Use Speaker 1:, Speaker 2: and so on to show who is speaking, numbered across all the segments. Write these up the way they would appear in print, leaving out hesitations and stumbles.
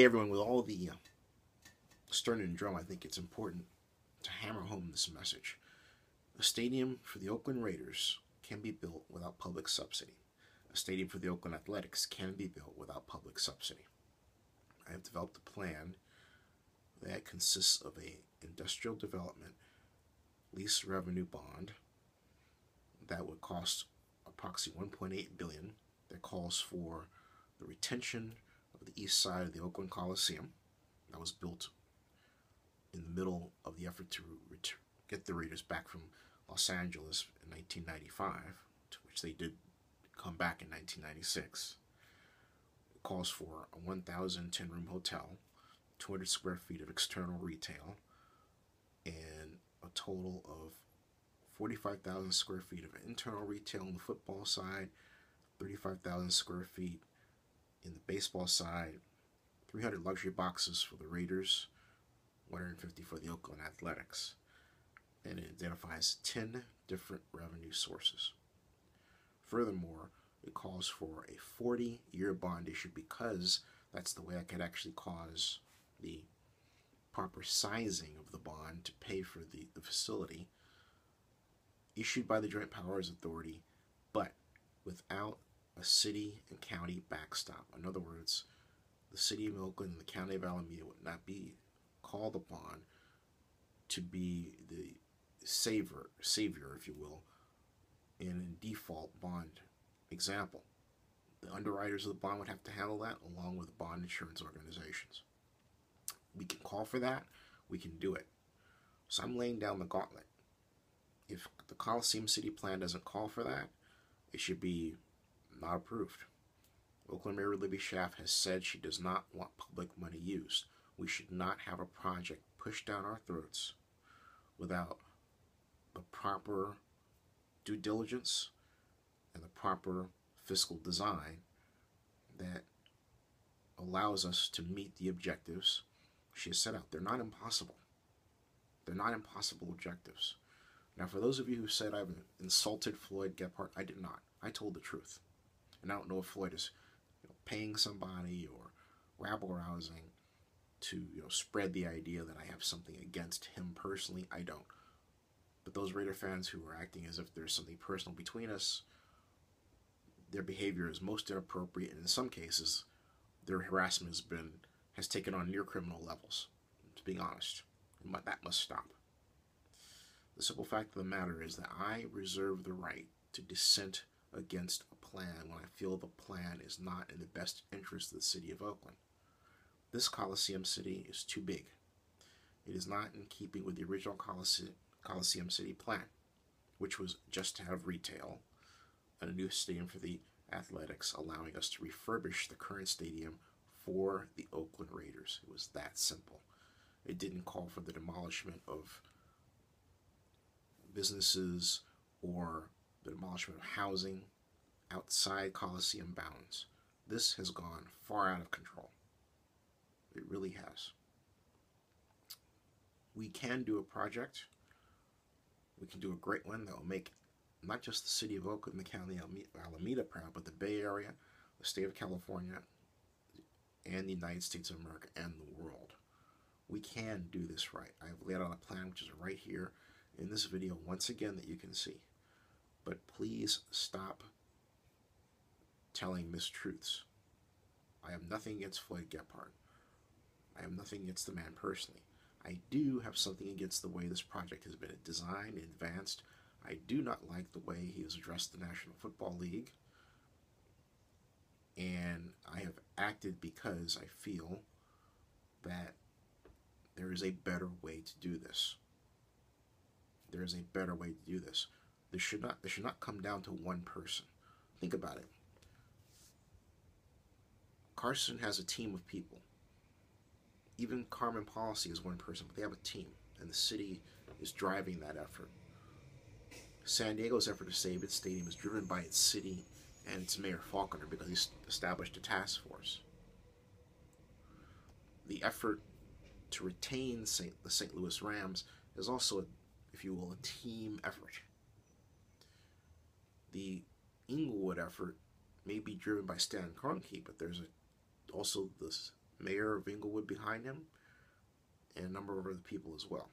Speaker 1: Hey everyone, with all the stern and drum, I think it's important to hammer home this message. A stadium for the Oakland Raiders can be built without public subsidy. A stadium for the Oakland Athletics can be built without public subsidy. I have developed a plan that consists of an industrial development lease revenue bond that would cost approximately $1.8 billion, that calls for the retention of the east side of the Oakland Coliseum that was built in the middle of the effort to get the Raiders back from Los Angeles in 1995, to which they did come back in 1996. It calls for a 1,010-room hotel, 200 square feet of external retail, and a total of 45,000 square feet of internal retail on the football side, 35,000 square feet in the baseball side, 300 luxury boxes for the Raiders, 150 for the Oakland Athletics. And it identifies 10 different revenue sources. Furthermore, it calls for a 40-year bond issue because that's the way I could actually cause the proper sizing of the bond to pay for the facility, issued by the Joint Powers Authority, but without a city and county backstop. In other words, the city of Oakland and the county of Alameda would not be called upon to be the savior, if you will, in a default bond example. The underwriters of the bond would have to handle that along with bond insurance organizations. We can call for that. We can do it. So I'm laying down the gauntlet. If the Coliseum City plan doesn't call for that, it should be not approved. Oakland Mayor Libby Schaaf has said she does not want public money used. We should not have a project pushed down our throats without the proper due diligence and the proper fiscal design that allows us to meet the objectives she has set out. They're not impossible. They're not impossible objectives. Now, for those of you who said I've insulted Floyd Gephardt, I did not. I told the truth. And I don't know if Floyd is paying somebody or rabble-rousing to spread the idea that I have something against him personally. I don't. But those Raider fans who are acting as if there's something personal between us, their behavior is most inappropriate, and in some cases, their harassment has taken on near criminal levels, to be honest. And that must stop. The simple fact of the matter is that I reserve the right to dissent against a plan when I feel the plan is not in the best interest of the city of Oakland. This Coliseum City is too big. It is not in keeping with the original Coliseum City plan, which was just to have retail and a new stadium for the Athletics, allowing us to refurbish the current stadium for the Oakland Raiders. It was that simple. It didn't call for the demolishment of businesses or the demolishment of housing outside Coliseum bounds. This has gone far out of control. It really has. We can do a project. We can do a great one that will make not just the city of Oakland and the county of Alameda proud, but the Bay Area, the state of California, and the United States of America and the world. We can do this right. I have laid out a plan which is right here in this video once again that you can see. But please stop telling mistruths. I have nothing against Floyd Gephardt. I have nothing against the man personally. I do have something against the way this project has been designed and advanced. I do not like the way he has addressed the National Football League. And I have acted because I feel that there is a better way to do this. There is a better way to do this. This should not come down to one person. Think about it. Carson has a team of people. Even Carmen Policy is one person, but they have a team, and the city is driving that effort. San Diego's effort to save its stadium is driven by its city and its mayor, Faulconer, because he's established a task force. The effort to retain the St. Louis Rams is also, if you will, a team effort. The Inglewood effort may be driven by Stan Kroenke, but there's also this mayor of Inglewood behind him, and a number of other people as well.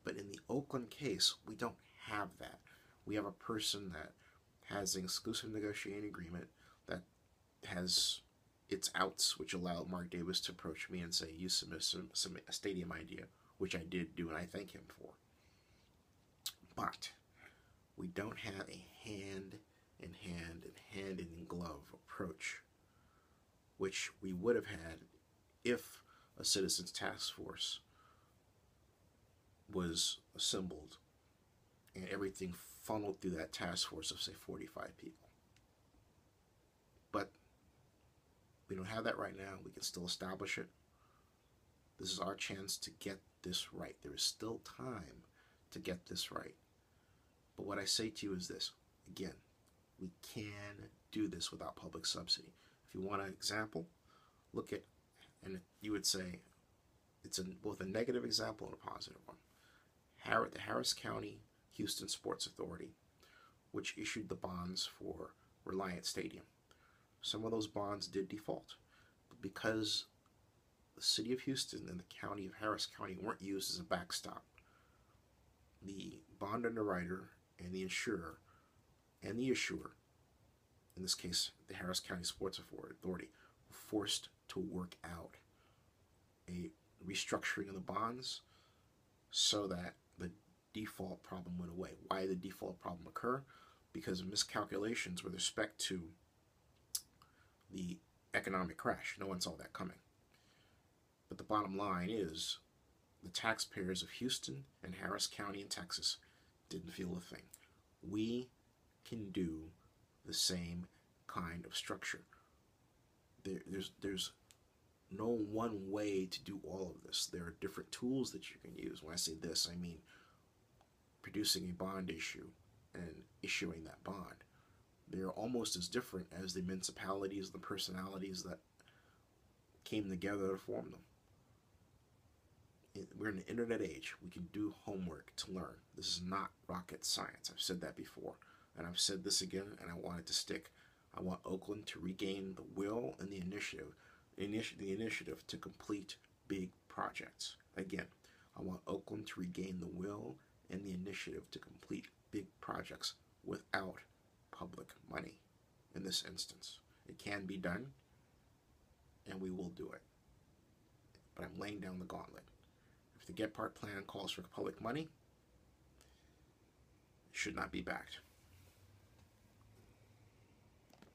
Speaker 1: But in the Oakland case, we don't have that. We have a person that has an exclusive negotiating agreement that has its outs, which allowed Mark Davis to approach me and say, you submit a stadium idea, which I did do, and I thank him for. But we don't have a hand-in-glove approach, which we would have had if a citizens task force was assembled and everything funneled through that task force of, say, 45 people. But we don't have that right now. We can still establish it. This is our chance to get this right. There is still time to get this right. But what I say to you is this. Again, we can do this without public subsidy. If you want an example, look at, and you would say it's both a negative example and a positive one. The Harris County Houston Sports Authority, which issued the bonds for Reliant Stadium. Some of those bonds did default, but because the city of Houston and the county of Harris County weren't used as a backstop, the bond underwriter and the insurer and the issuer, in this case the Harris County Sports Authority, were forced to work out a restructuring of the bonds so that the default problem went away. Why did the default problem occur? Because of miscalculations with respect to the economic crash. No one saw that coming. But the bottom line is the taxpayers of Houston and Harris County in Texas didn't feel a thing. We can do the same kind of structure. There's no one way to do all of this. There are different tools that you can use. When I say this, I mean producing a bond issue and issuing that bond. They're almost as different as the municipalities, the personalities that came together to form them. We're in an internet age. We can do homework to learn. This is not rocket science. I've said that before, and I've said this again, and I want it to stick. I want Oakland to regain the will and the initiative to complete big projects. Again, I want Oakland to regain the will and the initiative to complete big projects without public money in this instance. It can be done, and we will do it. But I'm laying down the gauntlet. If the Get Part plan calls for public money, it should not be backed.